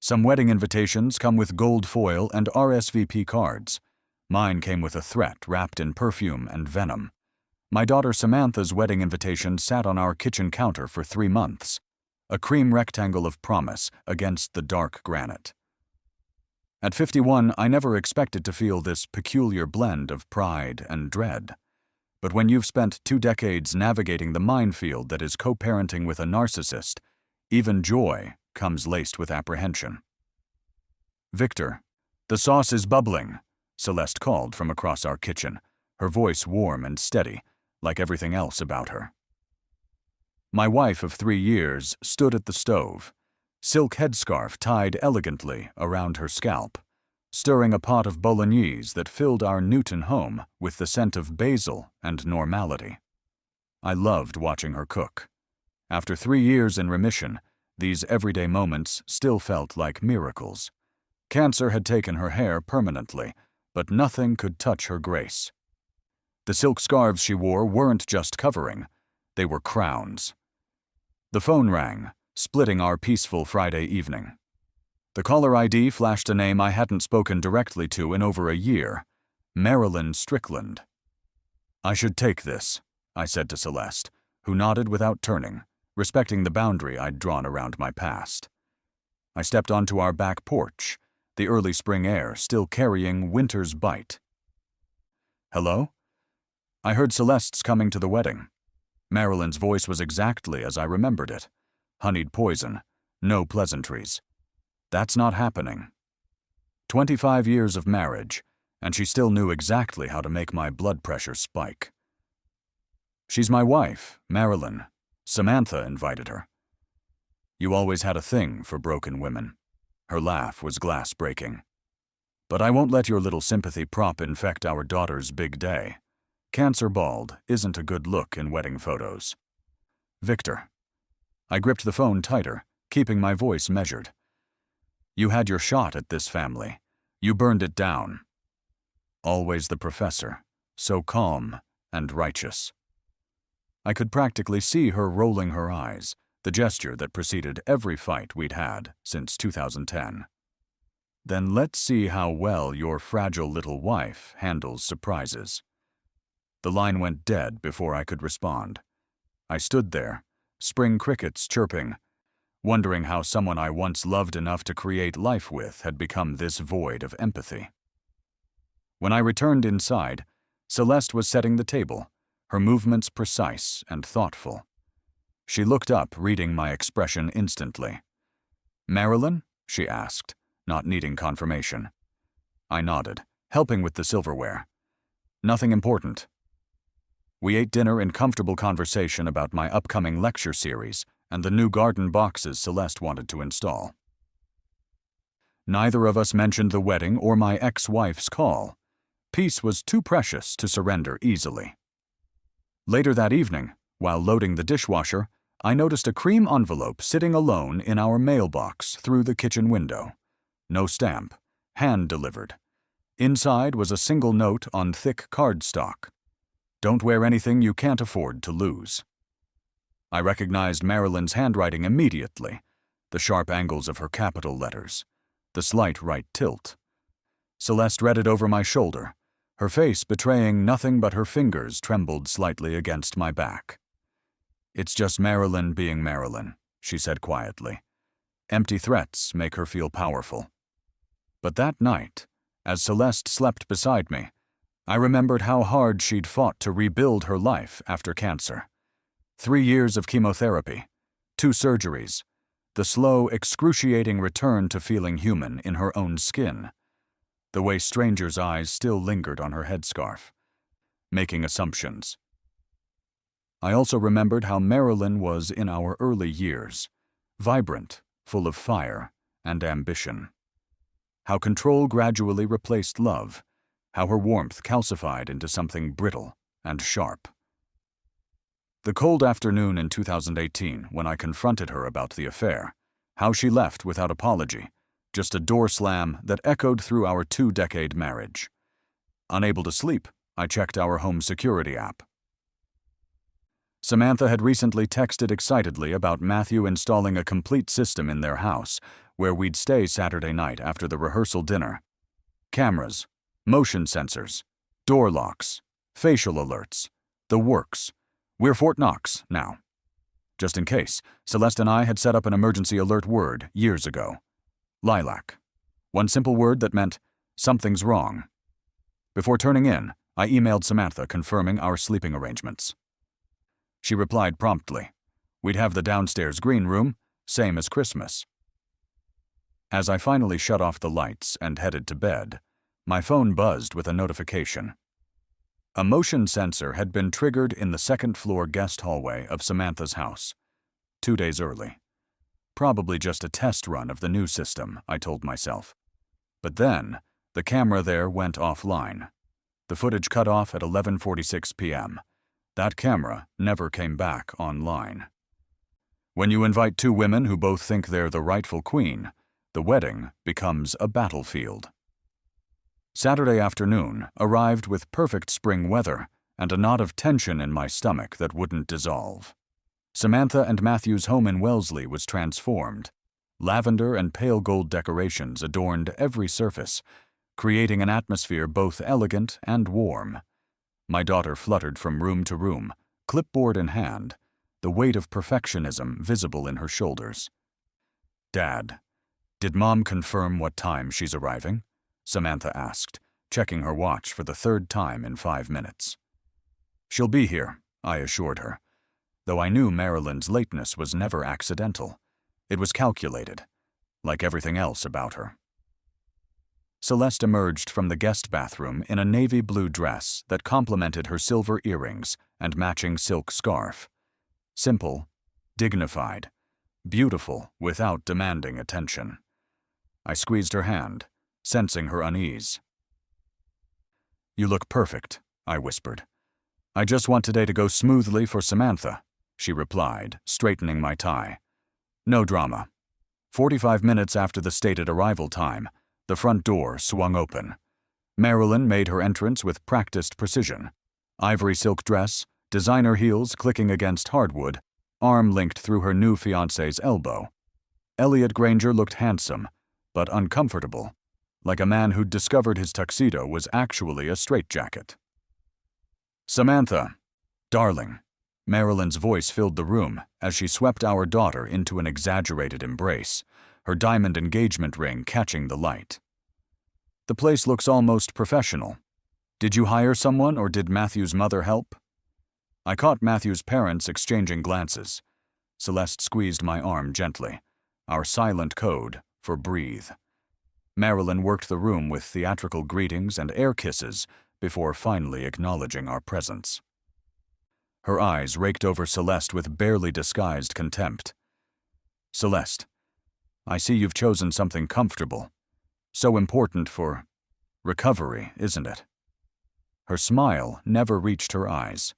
Some wedding invitations come with gold foil and RSVP cards. Mine came with a threat wrapped in perfume and venom. My daughter Samantha's wedding invitation sat on our kitchen counter for 3 months, a cream rectangle of promise against the dark granite. At 51, I never expected to feel this peculiar blend of pride and dread. But when you've spent 2 decades navigating the minefield that is co-parenting with a narcissist, even joy comes laced with apprehension. "Victor, the sauce is bubbling," Celeste called from across our kitchen, her voice warm and steady, like everything else about her. My wife of 3 years stood at the stove, silk headscarf tied elegantly around her scalp, stirring a pot of bolognese that filled our Newton home with the scent of basil and normality. I loved watching her cook. After 3 years in remission, these everyday moments still felt like miracles. Cancer had taken her hair permanently, but nothing could touch her grace. The silk scarves she wore weren't just covering, they were crowns. The phone rang, splitting our peaceful Friday evening. The caller ID flashed a name I hadn't spoken directly to in over a year, Marilyn Strickland. "I should take this," I said to Celeste, who nodded without turning, respecting the boundary I'd drawn around my past. I stepped onto our back porch, the early spring air still carrying winter's bite. "Hello?" I heard Celeste's coming to the wedding. Marilyn's voice was exactly as I remembered it. Honeyed poison, no pleasantries. That's not happening. 25 years of marriage, and she still knew exactly how to make my blood pressure spike. "She's my wife, Marilyn. Samantha invited her." "You always had a thing for broken women." Her laugh was glass-breaking. "But I won't let your little sympathy prop infect our daughter's big day. Cancer bald isn't a good look in wedding photos." "Victor." I gripped the phone tighter, keeping my voice measured. "You had your shot at this family. You burned it down." Always the professor, so calm and righteous. I could practically see her rolling her eyes, the gesture that preceded every fight we'd had since 2010. "Then let's see how well your fragile little wife handles surprises." The line went dead before I could respond. I stood there, spring crickets chirping, wondering how someone I once loved enough to create life with had become this void of empathy. When I returned inside, Celeste was setting the table, her movements precise and thoughtful. She looked up, reading my expression instantly. "Marilyn?" she asked, not needing confirmation. I nodded, helping with the silverware. "Nothing important." We ate dinner in comfortable conversation about my upcoming lecture series and the new garden boxes Celeste wanted to install. Neither of us mentioned the wedding or my ex-wife's call. Peace was too precious to surrender easily. Later that evening, while loading the dishwasher, I noticed a cream envelope sitting alone in our mailbox through the kitchen window. No stamp, hand-delivered. Inside was a single note on thick cardstock. "Don't wear anything you can't afford to lose." I recognized Marilyn's handwriting immediately, the sharp angles of her capital letters, the slight right tilt. Celeste read it over my shoulder, her face betraying nothing but her fingers trembled slightly against my back. "It's just Marilyn being Marilyn," she said quietly. "Empty threats make her feel powerful." But that night, as Celeste slept beside me, I remembered how hard she'd fought to rebuild her life after cancer. 3 years of chemotherapy, 2 surgeries, the slow, excruciating return to feeling human in her own skin. The way strangers' eyes still lingered on her headscarf, making assumptions. I also remembered how Marilyn was in our early years, vibrant, full of fire and ambition. How control gradually replaced love, how her warmth calcified into something brittle and sharp. The cold afternoon in 2018, when I confronted her about the affair, how she left without apology, just a door slam that echoed through our 2-decade marriage. Unable to sleep, I checked our home security app. Samantha had recently texted excitedly about Matthew installing a complete system in their house, where we'd stay Saturday night after the rehearsal dinner. Cameras, motion sensors, door locks, facial alerts, the works. We're Fort Knox now. Just in case, Celeste and I had set up an emergency alert word years ago. Lilac. One simple word that meant, something's wrong. Before turning in, I emailed Samantha confirming our sleeping arrangements. She replied promptly. We'd have the downstairs green room, same as Christmas. As I finally shut off the lights and headed to bed, my phone buzzed with a notification. A motion sensor had been triggered in the second-floor guest hallway of Samantha's house, 2 days early. Probably just a test run of the new system, I told myself. But then, the camera there went offline. The footage cut off at 11:46 p.m. That camera never came back online. When you invite two women who both think they're the rightful queen, the wedding becomes a battlefield. Saturday afternoon arrived with perfect spring weather and a knot of tension in my stomach that wouldn't dissolve. Samantha and Matthew's home in Wellesley was transformed. Lavender and pale gold decorations adorned every surface, creating an atmosphere both elegant and warm. My daughter fluttered from room to room, clipboard in hand, the weight of perfectionism visible in her shoulders. "Dad, did Mom confirm what time she's arriving?" Samantha asked, checking her watch for the third time in 5 minutes. "She'll be here," I assured her, though I knew Marilyn's lateness was never accidental. It was calculated, like everything else about her. Celeste emerged from the guest bathroom in a navy blue dress that complemented her silver earrings and matching silk scarf. Simple, dignified, beautiful without demanding attention. I squeezed her hand, sensing her unease. "You look perfect," I whispered. "I just want today to go smoothly for Samantha," she replied, straightening my tie. "No drama." 45 minutes after the stated arrival time, the front door swung open. Marilyn made her entrance with practiced precision. Ivory silk dress, designer heels clicking against hardwood, arm linked through her new fiancé's elbow. Elliot Granger looked handsome, but uncomfortable, like a man who'd discovered his tuxedo was actually a straitjacket. "Samantha, darling." Marilyn's voice filled the room as she swept our daughter into an exaggerated embrace, her diamond engagement ring catching the light. "The place looks almost professional. Did you hire someone or did Matthew's mother help?" I caught Matthew's parents exchanging glances. Celeste squeezed my arm gently, our silent code for breathe. Marilyn worked the room with theatrical greetings and air kisses before finally acknowledging our presence. Her eyes raked over Celeste with barely disguised contempt. "Celeste, I see you've chosen something comfortable. So important for recovery, isn't it?" Her smile never reached her eyes.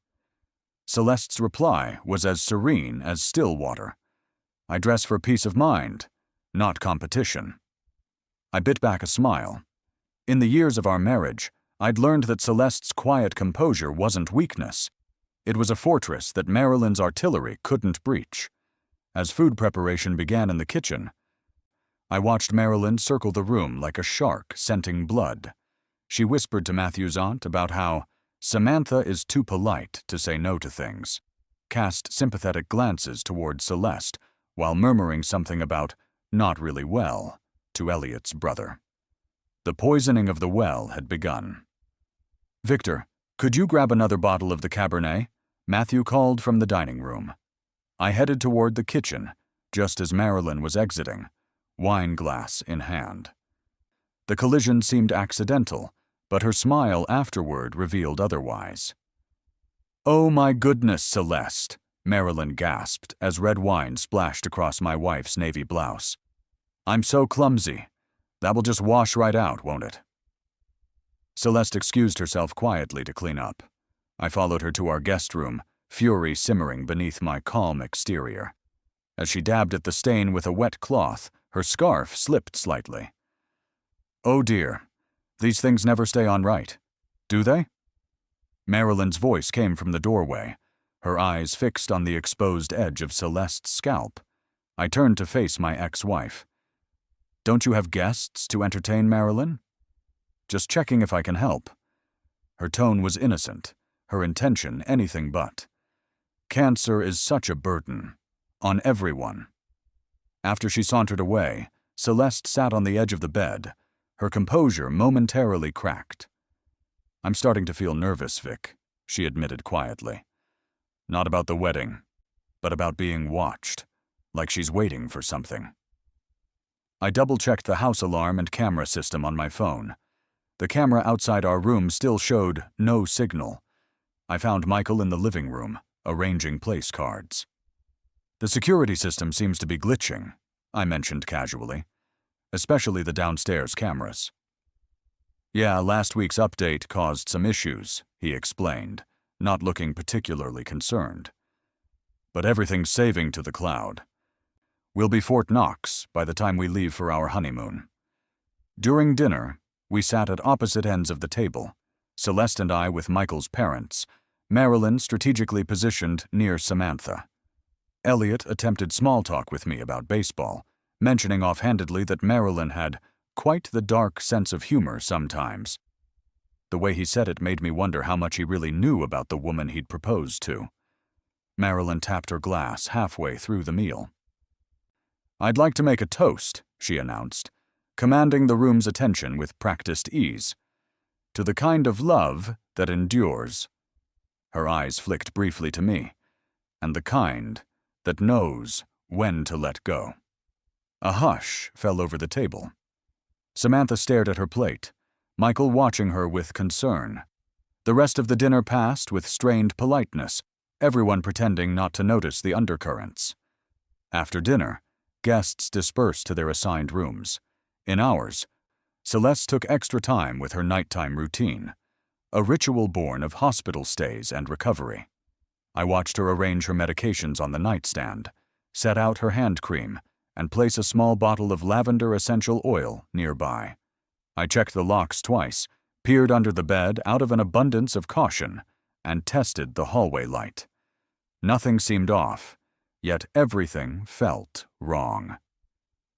Celeste's reply was as serene as still water. "I dress for peace of mind, not competition." I bit back a smile. In the years of our marriage, I'd learned that Celeste's quiet composure wasn't weakness. It was a fortress that Marilyn's artillery couldn't breach. As food preparation began in the kitchen, I watched Marilyn circle the room like a shark scenting blood. She whispered to Matthew's aunt about how Samantha is too polite to say no to things, cast sympathetic glances toward Celeste while murmuring something about not really well to Elliot's brother. The poisoning of the well had begun. "Victor, could you grab another bottle of the Cabernet?" Matthew called from the dining room. I headed toward the kitchen, just as Marilyn was exiting, wine glass in hand. The collision seemed accidental, but her smile afterward revealed otherwise. "Oh my goodness, Celeste," Marilyn gasped as red wine splashed across my wife's navy blouse. "I'm so clumsy. That will just wash right out, won't it?" Celeste excused herself quietly to clean up. I followed her to our guest room, fury simmering beneath my calm exterior. As she dabbed at the stain with a wet cloth, her scarf slipped slightly. "Oh dear, these things never stay on right, do they?" Marilyn's voice came from the doorway, her eyes fixed on the exposed edge of Celeste's scalp. I turned to face my ex-wife. Don't you have guests to entertain, Marilyn? Just checking if I can help. Her tone was innocent, her intention anything but. Cancer is such a burden. On everyone. After she sauntered away, Celeste sat on the edge of the bed, her composure momentarily cracked. I'm starting to feel nervous, Vic, she admitted quietly. Not about the wedding, but about being watched, like she's waiting for something. I double-checked the house alarm and camera system on my phone. The camera outside our room still showed no signal. I found Michael in the living room, arranging place cards. The security system seems to be glitching, I mentioned casually, especially the downstairs cameras. Yeah, last week's update caused some issues, he explained, not looking particularly concerned. But everything's saving to the cloud. We'll be Fort Knox by the time we leave for our honeymoon. During dinner, we sat at opposite ends of the table, Celeste and I with Michael's parents, Marilyn strategically positioned near Samantha. Elliot attempted small talk with me about baseball, mentioning offhandedly that Marilyn had quite the dark sense of humor sometimes. The way he said it made me wonder how much he really knew about the woman he'd proposed to. Marilyn tapped her glass halfway through the meal. I'd like to make a toast, she announced, commanding the room's attention with practiced ease. To the kind of love that endures. Her eyes flicked briefly to me, and the kind that knows when to let go. A hush fell over the table. Samantha stared at her plate, Michael watching her with concern. The rest of the dinner passed with strained politeness, everyone pretending not to notice the undercurrents. After dinner, guests dispersed to their assigned rooms. In ours, Celeste took extra time with her nighttime routine, a ritual born of hospital stays and recovery. I watched her arrange her medications on the nightstand, set out her hand cream, and place a small bottle of lavender essential oil nearby. I checked the locks twice, peered under the bed out of an abundance of caution, and tested the hallway light. Nothing seemed off, yet everything felt wrong.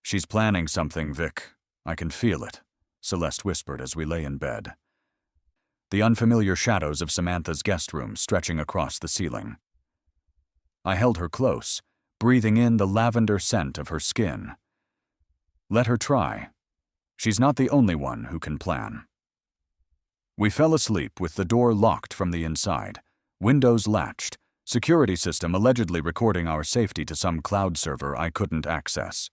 She's planning something, Vic. I can feel it, Celeste whispered as we lay in bed. The unfamiliar shadows of Samantha's guest room stretching across the ceiling. I held her close, breathing in the lavender scent of her skin. Let her try. She's not the only one who can plan. We fell asleep with the door locked from the inside, windows latched, security system allegedly recording our safety to some cloud server I couldn't access.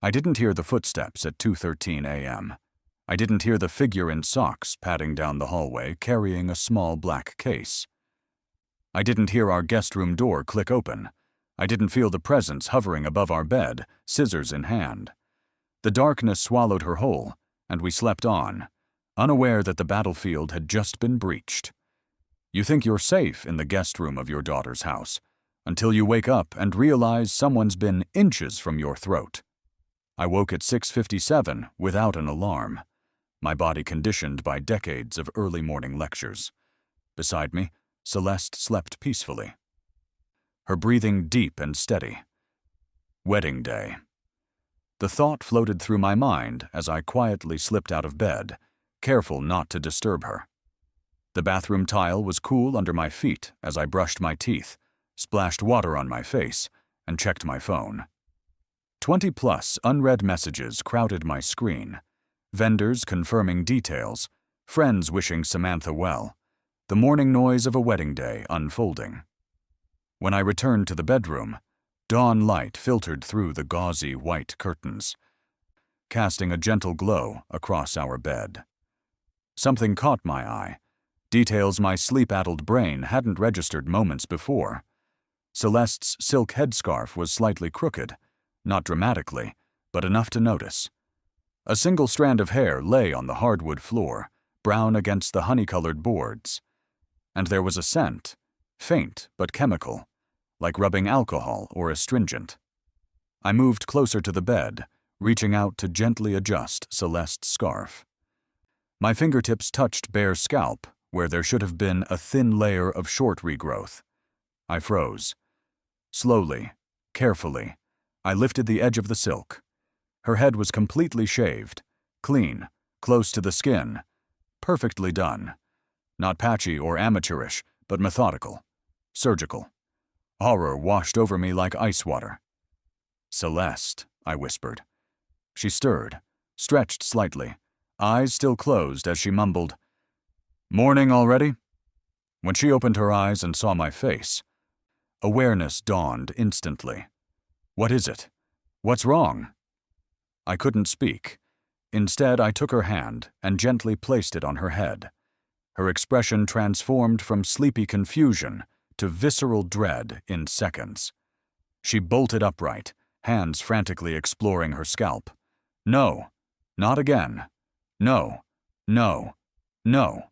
I didn't hear the footsteps at 2:13 a.m. I didn't hear the figure in socks padding down the hallway carrying a small black case. I didn't hear our guest room door click open. I didn't feel the presence hovering above our bed, scissors in hand. The darkness swallowed her whole, and we slept on, unaware that the battlefield had just been breached. You think you're safe in the guest room of your daughter's house, until you wake up and realize someone's been inches from your throat. I woke at 6:57 without an alarm, my body conditioned by decades of early morning lectures. Beside me, Celeste slept peacefully, her breathing deep and steady. Wedding day. The thought floated through my mind as I quietly slipped out of bed, careful not to disturb her. The bathroom tile was cool under my feet as I brushed my teeth, splashed water on my face, and checked my phone. 20+ unread messages crowded my screen. Vendors confirming details, friends wishing Samantha well, the morning noise of a wedding day unfolding. When I returned to the bedroom, dawn light filtered through the gauzy white curtains, casting a gentle glow across our bed. Something caught my eye, details my sleep-addled brain hadn't registered moments before. Celeste's silk headscarf was slightly crooked, not dramatically, but enough to notice. A single strand of hair lay on the hardwood floor, brown against the honey-colored boards. And there was a scent, faint but chemical, like rubbing alcohol or astringent. I moved closer to the bed, reaching out to gently adjust Celeste's scarf. My fingertips touched bare scalp, where there should have been a thin layer of short regrowth. I froze. Slowly, carefully, I lifted the edge of the silk. Her head was completely shaved, clean, close to the skin, perfectly done. Not patchy or amateurish, but methodical, surgical. Horror washed over me like ice water. "Celeste," I whispered. She stirred, stretched slightly, eyes still closed as she mumbled, "Morning already?" When she opened her eyes and saw my face, awareness dawned instantly. "What is it? What's wrong?" I couldn't speak. Instead, I took her hand and gently placed it on her head. Her expression transformed from sleepy confusion to visceral dread in seconds. She bolted upright, hands frantically exploring her scalp. "No, not again. No, no, no."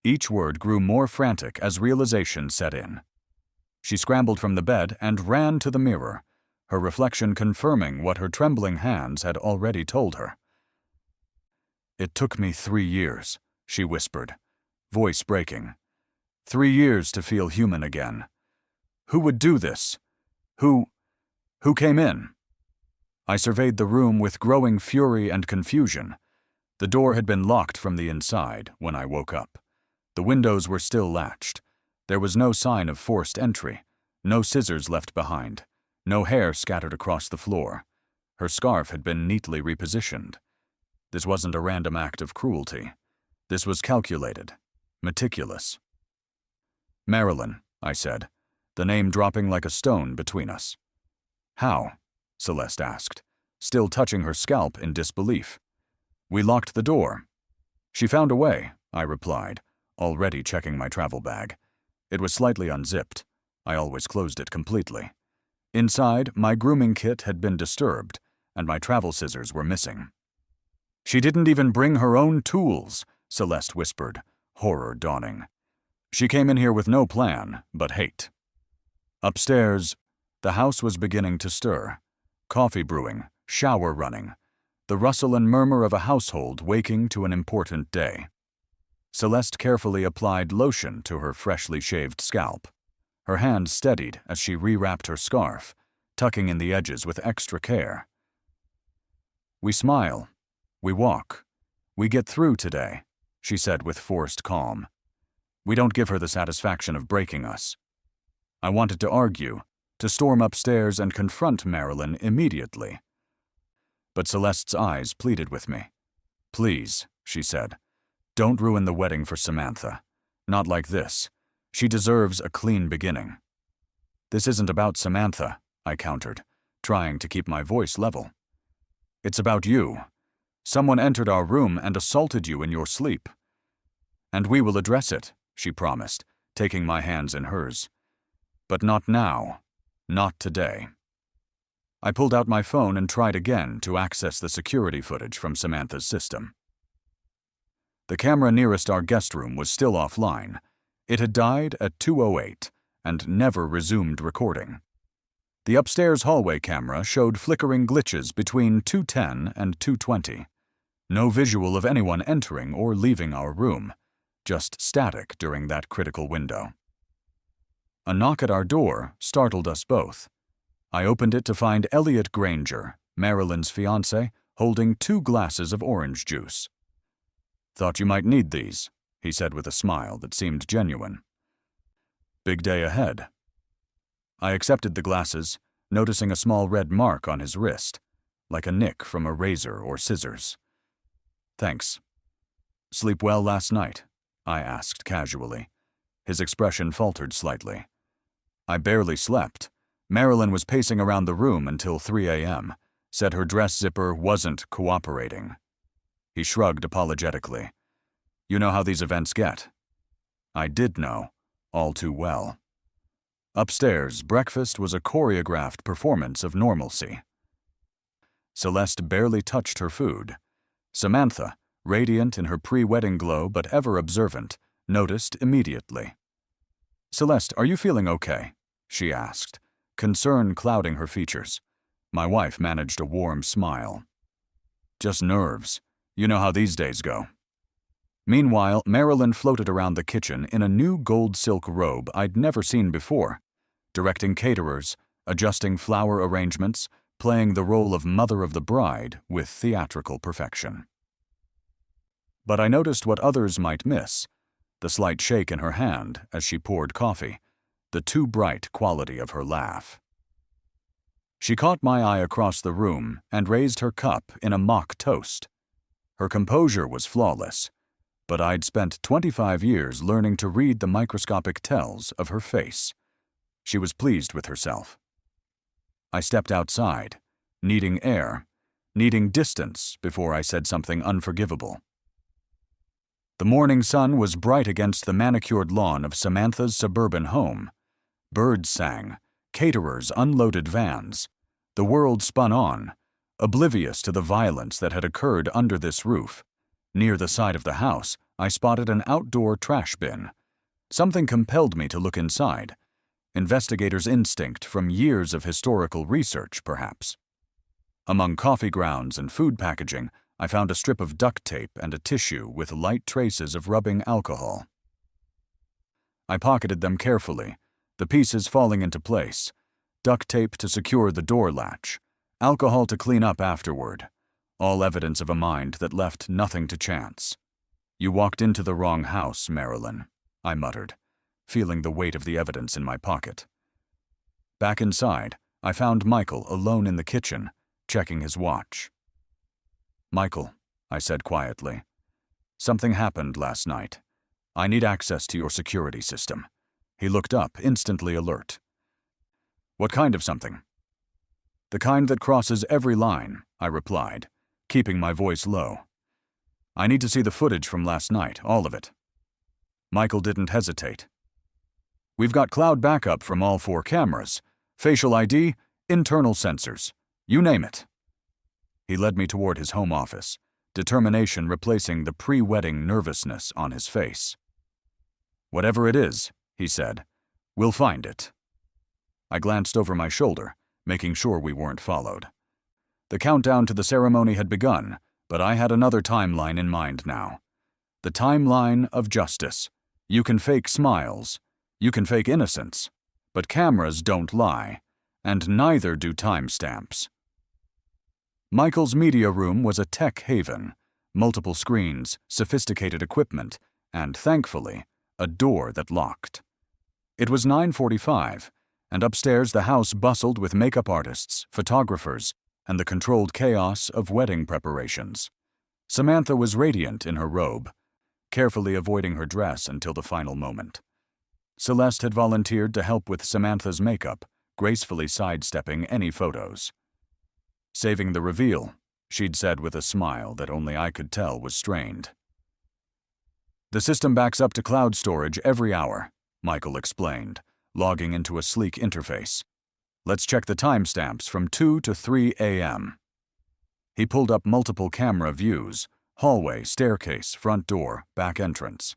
Each word grew more frantic as realization set in. She scrambled from the bed and ran to the mirror, her reflection confirming what her trembling hands had already told her. "It took me 3 years," she whispered, voice breaking. 3 years to feel human again. Who would do this? Who came in? I surveyed the room with growing fury and confusion. The door had been locked from the inside when I woke up. The windows were still latched. There was no sign of forced entry, no scissors left behind, no hair scattered across the floor. Her scarf had been neatly repositioned. This wasn't a random act of cruelty. This was calculated, meticulous. "Marilyn," I said, the name dropping like a stone between us. "How?" Celeste asked, still touching her scalp in disbelief. "We locked the door." "She found a way," I replied, already checking my travel bag. It was slightly unzipped. I always closed it completely. Inside, my grooming kit had been disturbed, and my travel scissors were missing. "She didn't even bring her own tools," Celeste whispered, horror dawning. "She came in here with no plan, but hate." Upstairs, the house was beginning to stir. Coffee brewing, shower running, the rustle and murmur of a household waking to an important day. Celeste carefully applied lotion to her freshly shaved scalp. Her hand steadied as she rewrapped her scarf, tucking in the edges with extra care. "We smile. We walk. We get through today," she said with forced calm. "We don't give her the satisfaction of breaking us." I wanted to argue, to storm upstairs and confront Marilyn immediately. But Celeste's eyes pleaded with me. "Please," she said, "don't ruin the wedding for Samantha. Not like this. She deserves a clean beginning." "This isn't about Samantha," I countered, trying to keep my voice level. "It's about you. Someone entered our room and assaulted you in your sleep." "And we will address it," she promised, taking my hands in hers. "But not now. Not today." I pulled out my phone and tried again to access the security footage from Samantha's system. The camera nearest our guest room was still offline. It had died at 2:08 and never resumed recording. The upstairs hallway camera showed flickering glitches between 2:10 and 2:20. No visual of anyone entering or leaving our room, just static during that critical window. A knock at our door startled us both. I opened it to find Elliot Granger, Marilyn's fiancé, holding 2 glasses of orange juice. "Thought you might need these," he said with a smile that seemed genuine. "Big day ahead." I accepted the glasses, noticing a small red mark on his wrist, like a nick from a razor or scissors. "Thanks." "Sleep well last night?" I asked casually. His expression faltered slightly. "I barely slept. Marilyn was pacing around the room until 3 a.m., said her dress zipper wasn't cooperating." He shrugged apologetically. "You know how these events get." I did know, all too well. Upstairs, breakfast was a choreographed performance of normalcy. Celeste barely touched her food. Samantha, radiant in her pre-wedding glow but ever observant, noticed immediately. "Celeste, are you feeling okay?" she asked, concern clouding her features. My wife managed a warm smile. "Just nerves. You know how these days go." Meanwhile, Marilyn floated around the kitchen in a new gold silk robe I'd never seen before, directing caterers, adjusting flower arrangements, playing the role of mother of the bride with theatrical perfection. But I noticed what others might miss: the slight shake in her hand as she poured coffee, the too bright quality of her laugh. She caught my eye across the room and raised her cup in a mock toast. Her composure was flawless, but I'd spent 25 years learning to read the microscopic tells of her face. She was pleased with herself. I stepped outside, needing air, needing distance before I said something unforgivable. The morning sun was bright against the manicured lawn of Samantha's suburban home. Birds sang, caterers unloaded vans. The world spun on, oblivious to the violence that had occurred under this roof. Near the side of the house, I spotted an outdoor trash bin. Something compelled me to look inside. Investigators' instinct from years of historical research, perhaps. Among coffee grounds and food packaging, I found a strip of duct tape and a tissue with light traces of rubbing alcohol. I pocketed them carefully, the pieces falling into place. Duct tape to secure the door latch, alcohol to clean up afterward, all evidence of a mind that left nothing to chance. "You walked into the wrong house, Marilyn," I muttered, feeling the weight of the evidence in my pocket. Back inside, I found Michael alone in the kitchen, checking his watch. "Michael," I said quietly, "something happened last night. I need access to your security system." He looked up, instantly alert. "What kind of something?" "The kind that crosses every line," I replied, keeping my voice low. "I need to see the footage from last night, all of it." Michael didn't hesitate. "We've got cloud backup from all 4 cameras, facial ID, internal sensors, you name it." He led me toward his home office, determination replacing the pre-wedding nervousness on his face. "Whatever it is," he said, "we'll find it." I glanced over my shoulder, making sure we weren't followed. The countdown to the ceremony had begun, but I had another timeline in mind now. The timeline of justice. You can fake smiles, you can fake innocence, but cameras don't lie, and neither do timestamps. Michael's media room was a tech haven, multiple screens, sophisticated equipment, and, thankfully, a door that locked. It was 9:45, and upstairs the house bustled with makeup artists, photographers, and the controlled chaos of wedding preparations. Samantha was radiant in her robe, carefully avoiding her dress until the final moment. Celeste had volunteered to help with Samantha's makeup, gracefully sidestepping any photos. "Saving the reveal," she'd said with a smile that only I could tell was strained. "The system backs up to cloud storage every hour," Michael explained, logging into a sleek interface. "Let's check the timestamps from 2 to 3 a.m. He pulled up multiple camera views: hallway, staircase, front door, back entrance.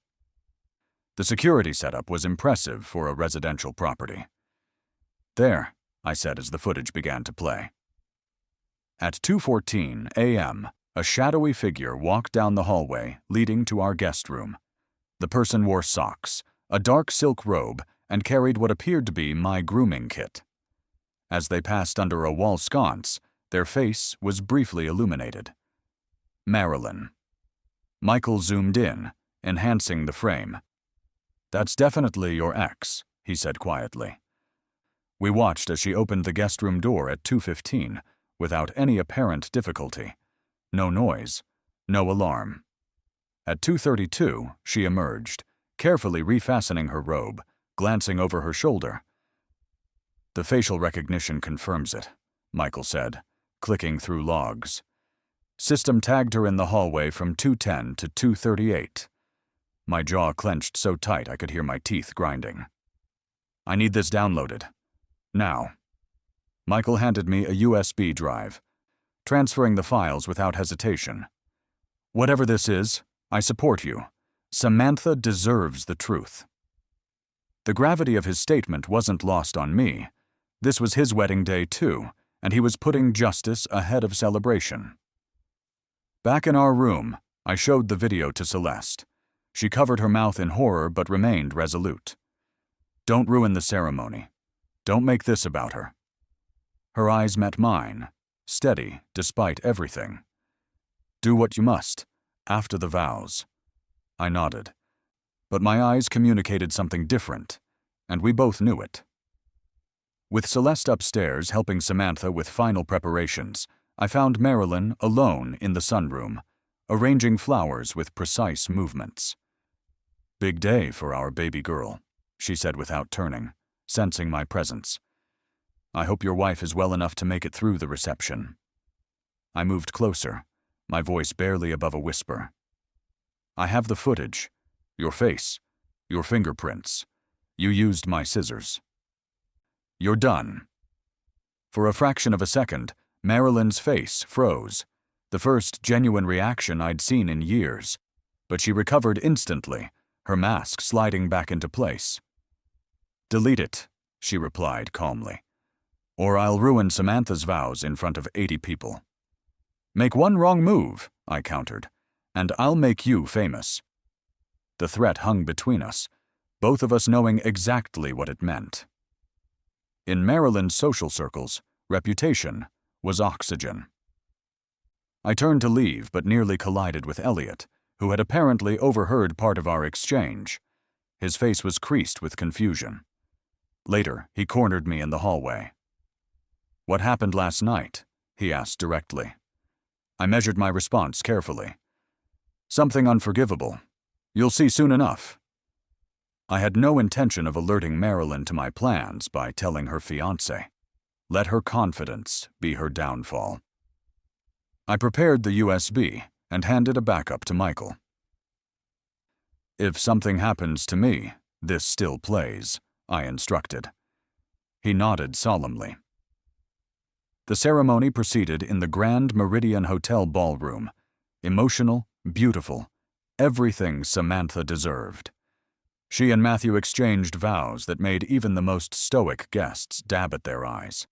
The security setup was impressive for a residential property. "There," I said as the footage began to play. At 2:14 a.m., a shadowy figure walked down the hallway leading to our guest room. The person wore socks, a dark silk robe, and carried what appeared to be my grooming kit. As they passed under a wall sconce, their face was briefly illuminated. Marilyn. Michael zoomed in, enhancing the frame. "That's definitely your ex," he said quietly. We watched as she opened the guest room door at 2:15, without any apparent difficulty. No noise, no alarm. At 2:32, she emerged, carefully refastening her robe, glancing over her shoulder. "The facial recognition confirms it," Michael said, clicking through logs. "System tagged her in the hallway from 2:10 to 2:38. My jaw clenched so tight I could hear my teeth grinding. "I need this downloaded. Now." Michael handed me a USB drive, transferring the files without hesitation. "Whatever this is, I support you. Samantha deserves the truth." The gravity of his statement wasn't lost on me. This was his wedding day too, and he was putting justice ahead of celebration. Back in our room, I showed the video to Celeste. She covered her mouth in horror but remained resolute. "Don't ruin the ceremony. Don't make this about her." Her eyes met mine, steady despite everything. Do what you must, after the vows. I nodded, but my eyes communicated something different, and we both knew it. With Celeste upstairs helping Samantha with final preparations, I found Marilyn alone in the sunroom, arranging flowers with precise movements. "Big day for our baby girl," she said without turning, sensing my presence. "I hope your wife is well enough to make it through the reception." I moved closer, my voice barely above a whisper. "I have the footage, your face, your fingerprints. You used my scissors." "You're done." For a fraction of a second, Marilyn's face froze, the first genuine reaction I'd seen in years, but she recovered instantly, her mask sliding back into place. "Delete it," she replied calmly, "or I'll ruin Samantha's vows in front of 80 people. "Make one wrong move," I countered, "and I'll make you famous." The threat hung between us, both of us knowing exactly what it meant. In Maryland's social circles, reputation was oxygen. I turned to leave but nearly collided with Elliot, who had apparently overheard part of our exchange. His face was creased with confusion. Later, he cornered me in the hallway. "What happened last night?" he asked directly. I measured my response carefully. "Something unforgivable. You'll see soon enough." I had no intention of alerting Marilyn to my plans by telling her fiancé. Let her confidence be her downfall. I prepared the USB and handed a backup to Michael. "If something happens to me, this still plays," I instructed. He nodded solemnly. The ceremony proceeded in the Grand Meridian Hotel ballroom. Emotional, beautiful, everything Samantha deserved. She and Matthew exchanged vows that made even the most stoic guests dab at their eyes.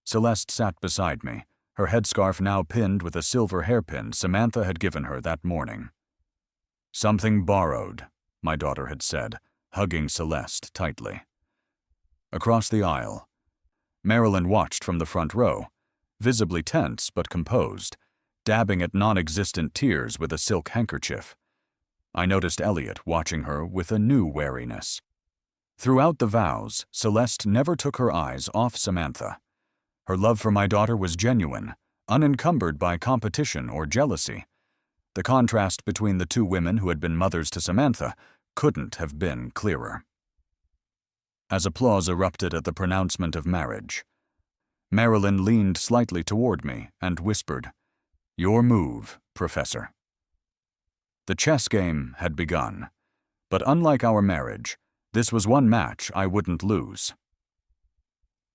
Celeste sat beside me, her headscarf now pinned with a silver hairpin Samantha had given her that morning. "Something borrowed," my daughter had said, hugging Celeste tightly. Across the aisle, Marilyn watched from the front row, visibly tense but composed, dabbing at non-existent tears with a silk handkerchief. I noticed Elliot watching her with a new wariness. Throughout the vows, Celeste never took her eyes off Samantha. Her love for my daughter was genuine, unencumbered by competition or jealousy. The contrast between the two women who had been mothers to Samantha couldn't have been clearer. As applause erupted at the pronouncement of marriage, Marilyn leaned slightly toward me and whispered, "Your move, Professor." The chess game had begun, but unlike our marriage, this was one match I wouldn't lose.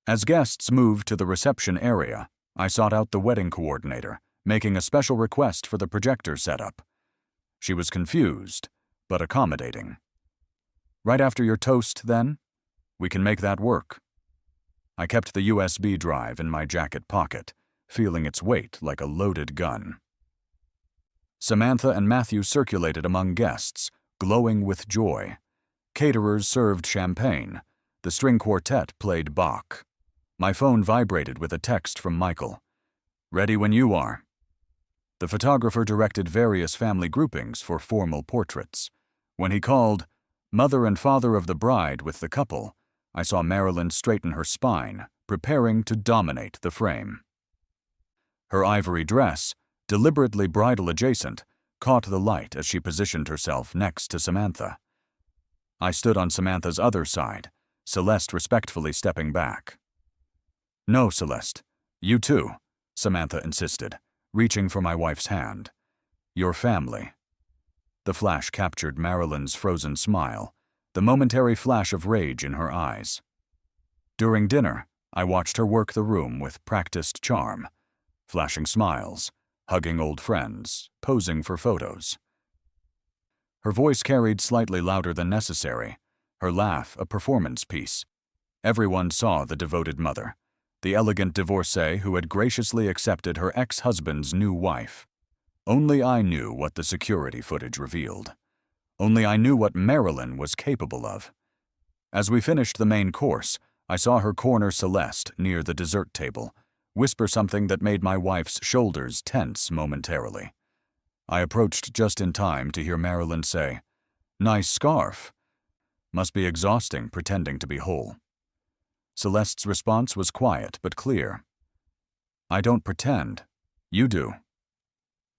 As guests moved to the reception area, I sought out the wedding coordinator, making a special request for the projector setup. She was confused, but accommodating. "Right after your toast, then? We can make that work." I kept the USB drive in my jacket pocket, feeling its weight like a loaded gun. Samantha and Matthew circulated among guests, glowing with joy. Caterers served champagne. The string quartet played Bach. My phone vibrated with a text from Michael. "Ready when you are." The photographer directed various family groupings for formal portraits. When he called, "Mother and father of the bride with the couple," I saw Marilyn straighten her spine, preparing to dominate the frame. Her ivory dress, deliberately bridal-adjacent, caught the light as she positioned herself next to Samantha. I stood on Samantha's other side, Celeste respectfully stepping back. "No, Celeste. You too," Samantha insisted, reaching for my wife's hand. "Your family." The flash captured Marilyn's frozen smile, the momentary flash of rage in her eyes. During dinner, I watched her work the room with practiced charm, flashing smiles, hugging old friends, posing for photos. Her voice carried slightly louder than necessary, her laugh a performance piece. Everyone saw the devoted mother, the elegant divorcee who had graciously accepted her ex-husband's new wife. Only I knew what the security footage revealed. Only I knew what Marilyn was capable of. As we finished the main course, I saw her corner Celeste near the dessert table, whisper something that made my wife's shoulders tense momentarily. I approached just in time to hear Marilyn say, "Nice scarf." Must be exhausting pretending to be whole. Celeste's response was quiet but clear. "I don't pretend. You do."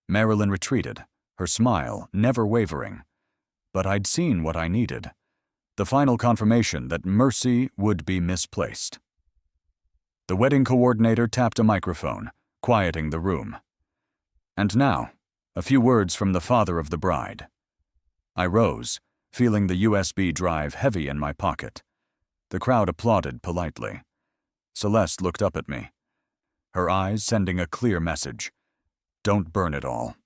Marilyn retreated, her smile never wavering. But I'd seen what I needed. The final confirmation that mercy would be misplaced. The wedding coordinator tapped a microphone, quieting the room. And now, a few words from the father of the bride. I rose, feeling the USB drive heavy in my pocket. The crowd applauded politely. Celeste looked up at me, her eyes sending a clear message. "Don't burn it all."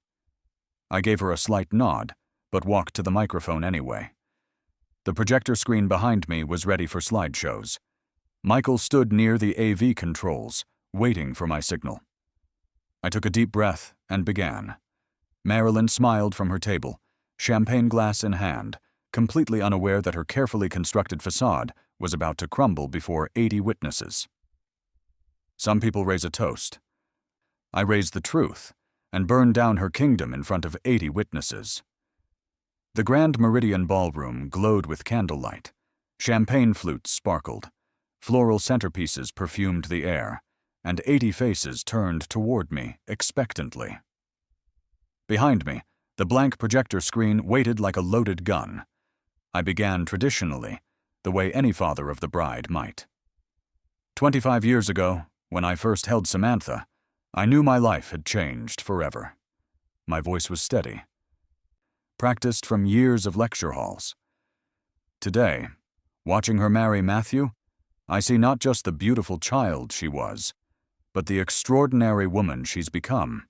I gave her a slight nod, but walked to the microphone anyway. The projector screen behind me was ready for slideshows. Michael stood near the AV controls, waiting for my signal. I took a deep breath and began. Marilyn smiled from her table, champagne glass in hand, completely unaware that her carefully constructed facade was about to crumble before 80 witnesses. Some people raise a toast. I raised the truth and burned down her kingdom in front of 80 witnesses. The Grand Meridian Ballroom glowed with candlelight. Champagne flutes sparkled. Floral centerpieces perfumed the air, and 80 faces turned toward me expectantly. Behind me, the blank projector screen waited like a loaded gun. I began traditionally, the way any father of the bride might. 25 years ago, when I first held Samantha, I knew my life had changed forever. My voice was steady, practiced from years of lecture halls. Today, watching her marry Matthew, I see not just the beautiful child she was, but the extraordinary woman she's become.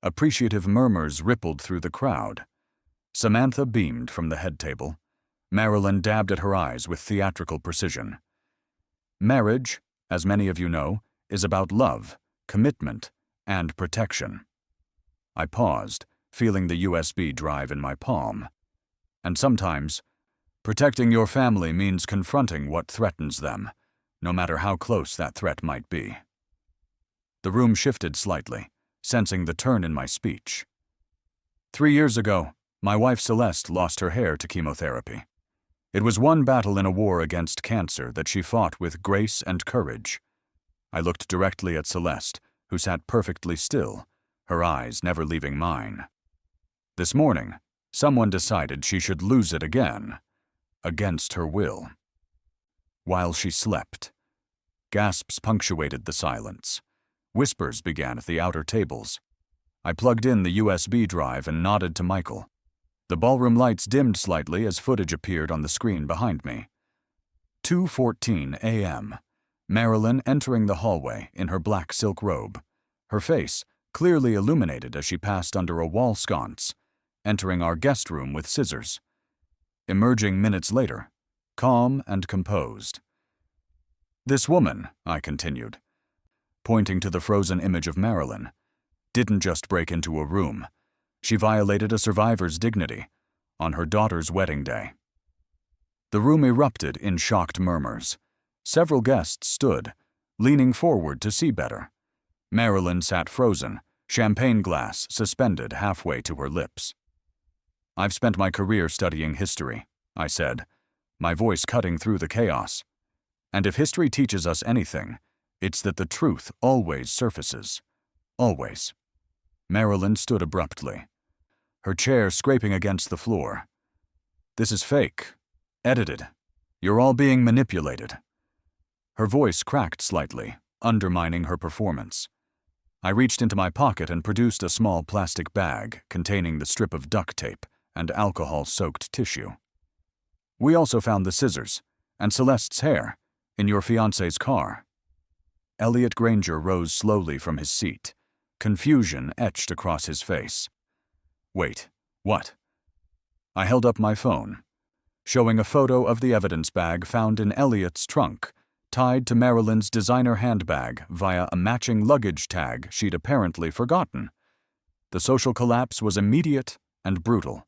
Appreciative murmurs rippled through the crowd. Samantha beamed from the head table. Marilyn dabbed at her eyes with theatrical precision. Marriage, as many of you know, is about love, commitment, and protection. I paused, feeling the USB drive in my palm. And sometimes, protecting your family means confronting what threatens them, no matter how close that threat might be. The room shifted slightly, sensing the turn in my speech. 3 years ago, my wife Celeste lost her hair to chemotherapy. It was one battle in a war against cancer that she fought with grace and courage. I looked directly at Celeste, who sat perfectly still, her eyes never leaving mine. This morning, someone decided she should lose it again, against her will. While she slept, gasps punctuated the silence. Whispers began at the outer tables. I plugged in the USB drive and nodded to Michael. The ballroom lights dimmed slightly as footage appeared on the screen behind me. 2:14 a.m. Marilyn entering the hallway in her black silk robe, her face clearly illuminated as she passed under a wall sconce, entering our guest room with scissors. Emerging minutes later, calm and composed. "This woman," I continued, pointing to the frozen image of Marilyn, "didn't just break into a room. She violated a survivor's dignity on her daughter's wedding day." The room erupted in shocked murmurs. Several guests stood, leaning forward to see better. Marilyn sat frozen, champagne glass suspended halfway to her lips. "I've spent my career studying history," I said, my voice cutting through the chaos. "And if history teaches us anything, it's that the truth always surfaces. Always." Marilyn stood abruptly, her chair scraping against the floor. "This is fake. Edited. You're all being manipulated." Her voice cracked slightly, undermining her performance. I reached into my pocket and produced a small plastic bag containing the strip of duct tape and alcohol-soaked tissue. "We also found the scissors and Celeste's hair in your fiancé's car." Elliot Granger rose slowly from his seat, confusion etched across his face. "Wait, what?" I held up my phone, showing a photo of the evidence bag found in Elliot's trunk, tied to Marilyn's designer handbag via a matching luggage tag she'd apparently forgotten. The social collapse was immediate and brutal.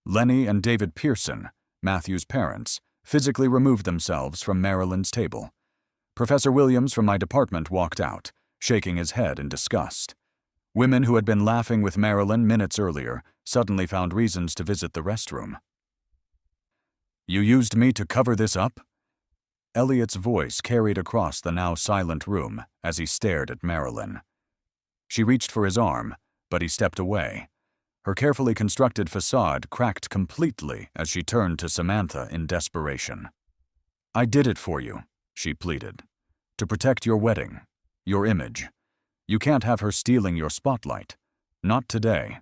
Lenny and David Pearson, Matthew's parents, physically removed themselves from Marilyn's table. Professor Williams from my department walked out, shaking his head in disgust. Women who had been laughing with Marilyn minutes earlier suddenly found reasons to visit the restroom. "You used me to cover this up?" Elliot's voice carried across the now silent room as he stared at Marilyn. She reached for his arm, but he stepped away. Her carefully constructed facade cracked completely as she turned to Samantha in desperation. "I did it for you," she pleaded. "To protect your wedding, your image. You can't have her stealing your spotlight. Not today."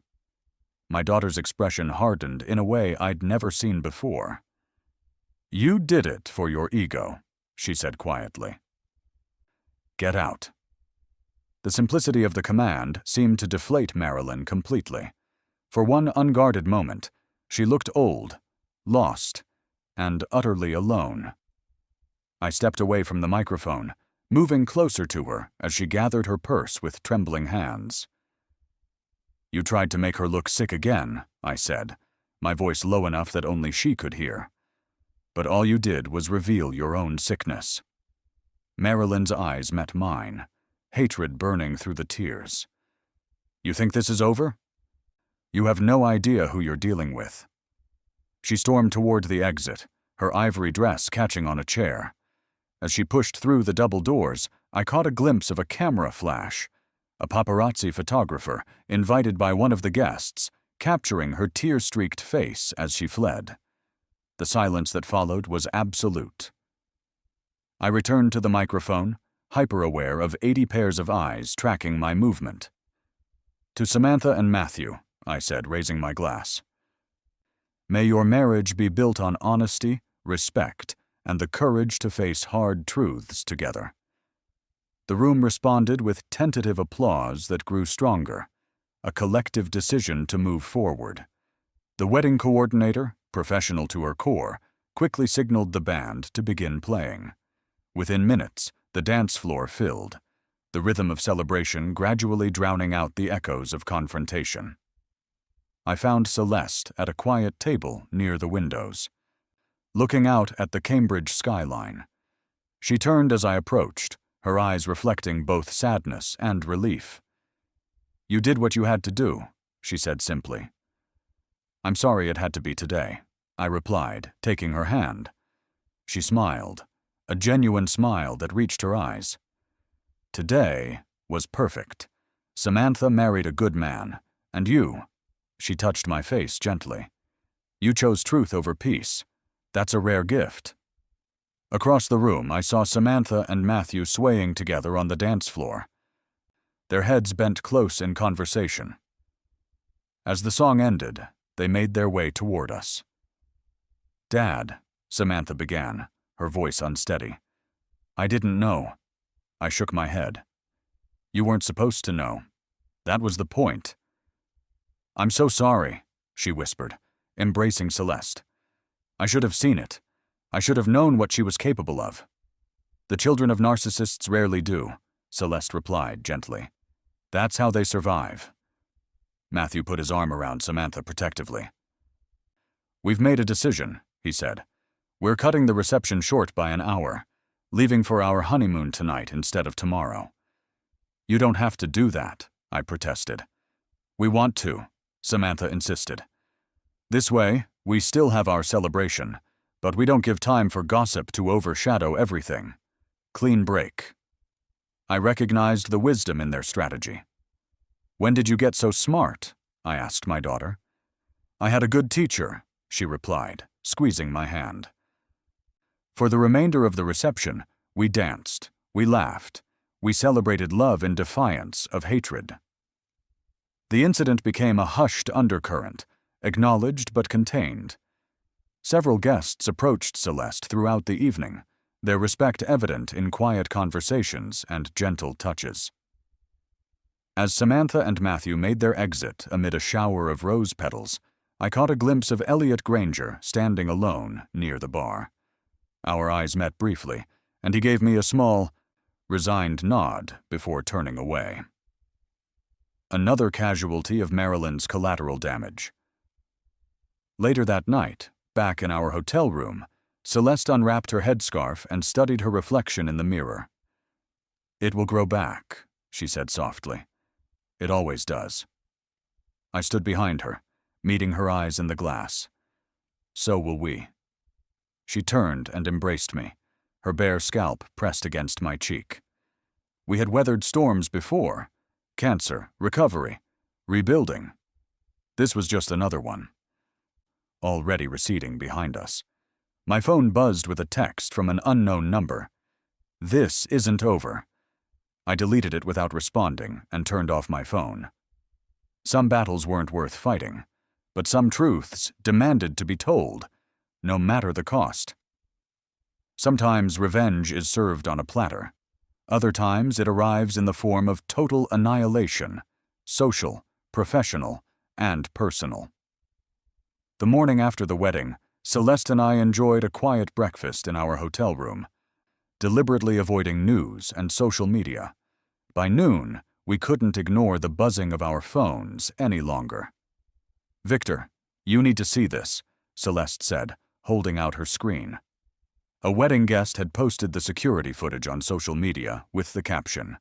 My daughter's expression hardened in a way I'd never seen before. "You did it for your ego," she said quietly. "Get out." The simplicity of the command seemed to deflate Marilyn completely. For one unguarded moment, she looked old, lost, and utterly alone. I stepped away from the microphone, moving closer to her as she gathered her purse with trembling hands. "You tried to make her look sick again," I said, my voice low enough that only she could hear. "But all you did was reveal your own sickness." Marilyn's eyes met mine, hatred burning through the tears. "You think this is over? You have no idea who you're dealing with." She stormed toward the exit, her ivory dress catching on a chair. As she pushed through the double doors, I caught a glimpse of a camera flash, a paparazzi photographer invited by one of the guests, capturing her tear-streaked face as she fled. The silence that followed was absolute. I returned to the microphone, hyper-aware of 80 pairs of eyes tracking my movement. "To Samantha and Matthew," I said, raising my glass. "May your marriage be built on honesty, respect, and the courage to face hard truths together." The room responded with tentative applause that grew stronger, a collective decision to move forward. The wedding coordinator, professional to her core, quickly signaled the band to begin playing. Within minutes, the dance floor filled, the rhythm of celebration gradually drowning out the echoes of confrontation. I found Celeste at a quiet table near the windows, looking out at the Cambridge skyline. She turned as I approached, her eyes reflecting both sadness and relief. "You did what you had to do," she said simply. "I'm sorry it had to be today," I replied, taking her hand. She smiled, a genuine smile that reached her eyes. Today was perfect. Samantha married a good man, and you, she touched my face gently. You chose truth over peace. That's a rare gift. Across the room, I saw Samantha and Matthew swaying together on the dance floor, their heads bent close in conversation. As the song ended, they made their way toward us. "Dad," Samantha began, her voice unsteady. "I didn't know." I shook my head. "You weren't supposed to know. That was the point." "I'm so sorry," she whispered, embracing Celeste. "I should have seen it. I should have known what she was capable of." "The children of narcissists rarely do," Celeste replied gently. "That's how they survive." Matthew put his arm around Samantha protectively. "We've made a decision," he said. "We're cutting the reception short by an hour, leaving for our honeymoon tonight instead of tomorrow." "You don't have to do that," I protested. "We want to," Samantha insisted. "This way, we still have our celebration, but we don't give time for gossip to overshadow everything. Clean break." I recognized the wisdom in their strategy. "When did you get so smart?" I asked my daughter. "I had a good teacher," she replied, squeezing my hand. For the remainder of the reception, we danced, we laughed, we celebrated love in defiance of hatred. The incident became a hushed undercurrent, acknowledged but contained. Several guests approached Celeste throughout the evening, their respect evident in quiet conversations and gentle touches. As Samantha and Matthew made their exit amid a shower of rose petals, I caught a glimpse of Elliot Granger standing alone near the bar. Our eyes met briefly, and he gave me a small, resigned nod before turning away. Another casualty of Marilyn's collateral damage. Later that night, back in our hotel room, Celeste unwrapped her headscarf and studied her reflection in the mirror. "It will grow back," she said softly. It always does. I stood behind her, meeting her eyes in the glass. So will we. She turned and embraced me, her bare scalp pressed against my cheek. We had weathered storms before. Cancer, recovery, rebuilding. This was just another one. Already receding behind us. My phone buzzed with a text from an unknown number. This isn't over. I deleted it without responding and turned off my phone. Some battles weren't worth fighting, but some truths demanded to be told, no matter the cost. Sometimes revenge is served on a platter. Other times it arrives in the form of total annihilation, social, professional, and personal. The morning after the wedding, Celeste and I enjoyed a quiet breakfast in our hotel room, deliberately avoiding news and social media. By noon, we couldn't ignore the buzzing of our phones any longer. "Victor, you need to see this," Celeste said, holding out her screen. A wedding guest had posted the security footage on social media with the caption,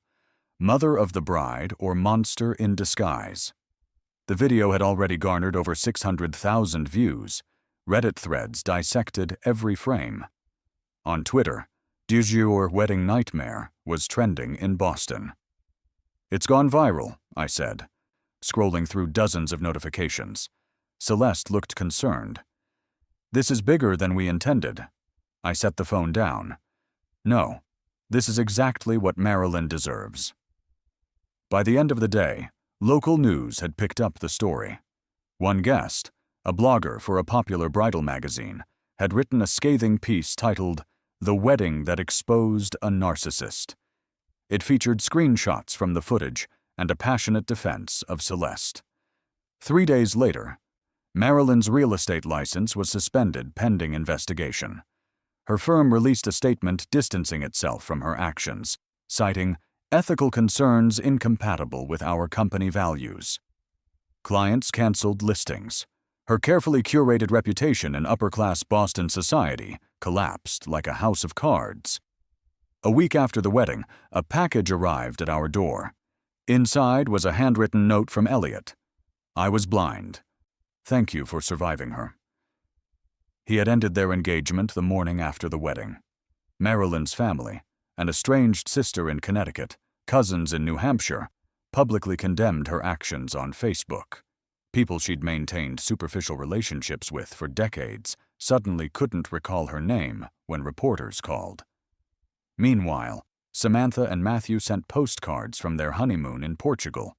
"Mother of the bride or monster in disguise." The video had already garnered over 600,000 views. Reddit threads dissected every frame. On Twitter, "Du jour wedding nightmare" was trending in Boston. "It's gone viral," I said, scrolling through dozens of notifications. Celeste looked concerned. "This is bigger than we intended." I set the phone down. "No, this is exactly what Marilyn deserves." By the end of the day, local news had picked up the story. One guest, a blogger for a popular bridal magazine, had written a scathing piece titled, "The Wedding That Exposed a Narcissist." It featured screenshots from the footage and a passionate defense of Celeste. 3 days later, Marilyn's real estate license was suspended pending investigation. Her firm released a statement distancing itself from her actions, citing ethical concerns incompatible with our company values. Clients canceled listings. Her carefully curated reputation in upper-class Boston society collapsed like a house of cards. A week after the wedding, a package arrived at our door. Inside was a handwritten note from Elliot. "I was blind. Thank you for surviving her." He had ended their engagement the morning after the wedding. Marilyn's family, an estranged sister in Connecticut, cousins in New Hampshire, publicly condemned her actions on Facebook. People she'd maintained superficial relationships with for decades suddenly couldn't recall her name when reporters called. Meanwhile, Samantha and Matthew sent postcards from their honeymoon in Portugal,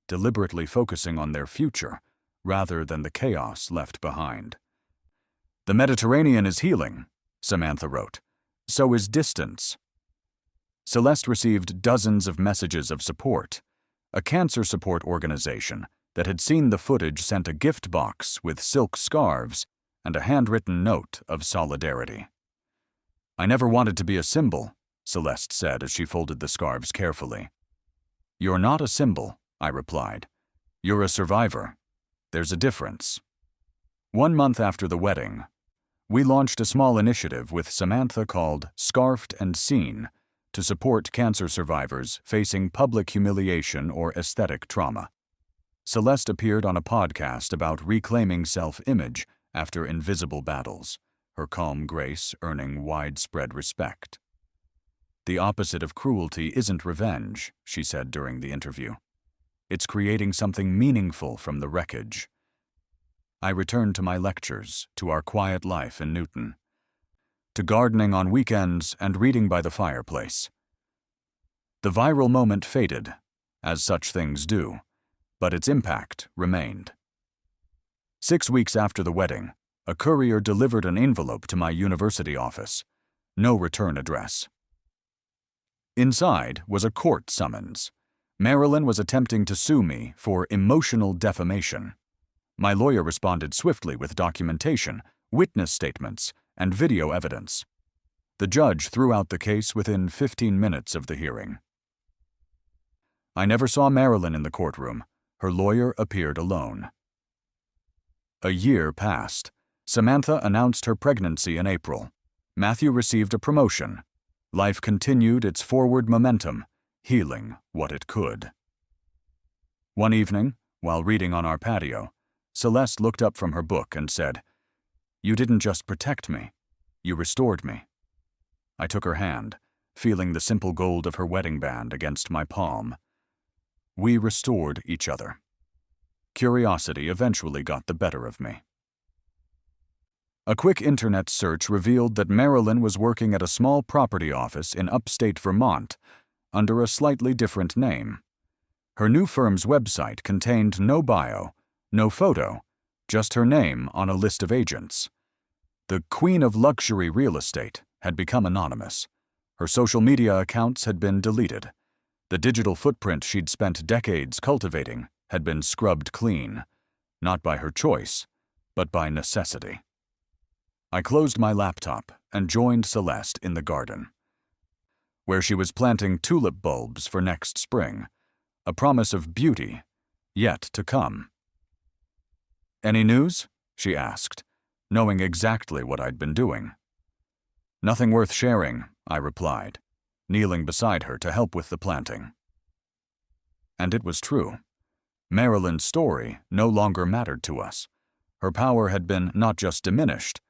deliberately focusing on their future rather than the chaos left behind. "The Mediterranean is healing," Samantha wrote. "So is distance." Celeste received dozens of messages of support. A cancer support organization that had seen the footage sent a gift box with silk scarves and a handwritten note of solidarity. "I never wanted to be a symbol," Celeste said as she folded the scarves carefully. "You're not a symbol," I replied. "You're a survivor. There's a difference." 1 month after the wedding, we launched a small initiative with Samantha called Scarfed and Seen to support cancer survivors facing public humiliation or aesthetic trauma. Celeste appeared on a podcast about reclaiming self-image after invisible battles, her calm grace earning widespread respect. "The opposite of cruelty isn't revenge," she said during the interview. "It's creating something meaningful from the wreckage." I returned to my lectures, to our quiet life in Newton, to gardening on weekends and reading by the fireplace. The viral moment faded, as such things do, but its impact remained. 6 weeks after the wedding, a courier delivered an envelope to my university office. No return address. Inside was a court summons. Marilyn was attempting to sue me for emotional defamation. My lawyer responded swiftly with documentation, witness statements, and video evidence. The judge threw out the case within 15 minutes of the hearing. I never saw Marilyn in the courtroom. Her lawyer appeared alone. A year passed. Samantha announced her pregnancy in April. Matthew received a promotion. Life continued its forward momentum. healing what it could. One evening, while reading on our patio, Celeste looked up from her book and said, "You didn't just protect me, you restored me." I took her hand, feeling the simple gold of her wedding band against my palm. We restored each other. Curiosity eventually got the better of me. A quick internet search revealed that Marilyn was working at a small property office in upstate Vermont under a slightly different name. Her new firm's website contained no bio, no photo, just her name on a list of agents. The Queen of Luxury Real Estate had become anonymous. Her social media accounts had been deleted. The digital footprint she'd spent decades cultivating had been scrubbed clean, not by her choice, but by necessity. I closed my laptop and joined Celeste in the garden, where she was planting tulip bulbs for next spring, a promise of beauty yet to come. "Any news?" she asked, knowing exactly what I'd been doing. "Nothing worth sharing," I replied, kneeling beside her to help with the planting. And it was true. Marilyn's story no longer mattered to us. Her power had been not just diminished,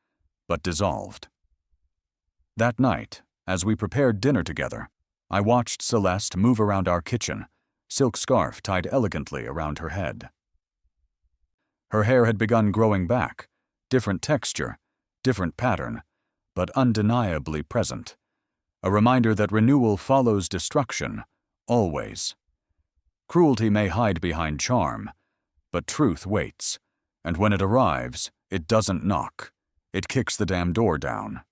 but dissolved. That night, as we prepared dinner together, I watched Celeste move around our kitchen, silk scarf tied elegantly around her head. Her hair had begun growing back, different texture, different pattern, but undeniably present. A reminder that renewal follows destruction, always. Cruelty may hide behind charm, but truth waits, and when it arrives, it doesn't knock. It kicks the damn door down.